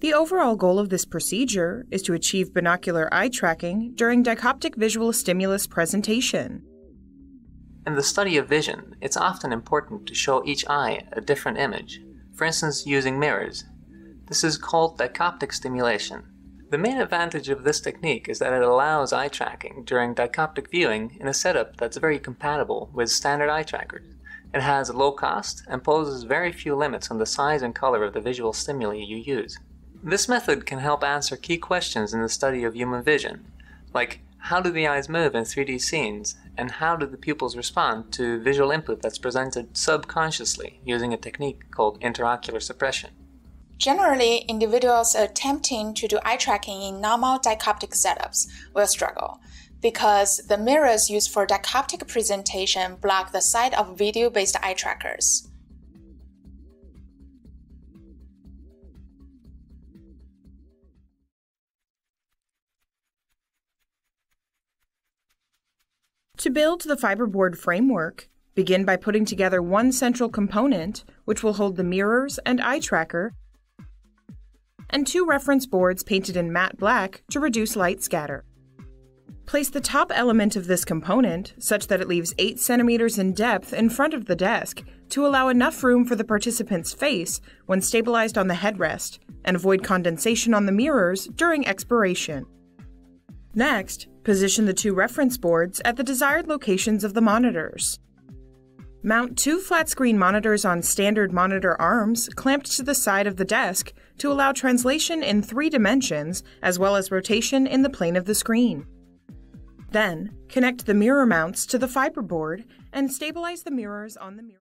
The overall goal of this procedure is to achieve binocular eye tracking during dichoptic visual stimulus presentation. In the study of vision, it's often important to show each eye a different image, for instance using mirrors. This is called dichoptic stimulation. The main advantage of this technique is that it allows eye tracking during dichoptic viewing in a setup that's very compatible with standard eye trackers. It has a low cost and poses very few limits on the size and color of the visual stimuli you use. This method can help answer key questions in the study of human vision, like how do the eyes move in 3D scenes, and how do the pupils respond to visual input that's presented subconsciously using a technique called interocular suppression. Generally, individuals attempting to do eye tracking in normal dichoptic setups will struggle, because the mirrors used for dichoptic presentation block the sight of video-based eye trackers. To build the fiberboard framework, begin by putting together one central component, which will hold the mirrors and eye tracker, and two reference boards painted in matte black to reduce light scatter. Place the top element of this component such that it leaves 8 centimeters in depth in front of the desk to allow enough room for the participant's face when stabilized on the headrest, and avoid condensation on the mirrors during expiration. Next, position the two reference boards at the desired locations of the monitors. Mount 2 flat-screen monitors on standard monitor arms clamped to the side of the desk to allow translation in 3 dimensions as well as rotation in the plane of the screen. Then, connect the mirror mounts to the fiberboard and stabilize the mirrors on the mirror.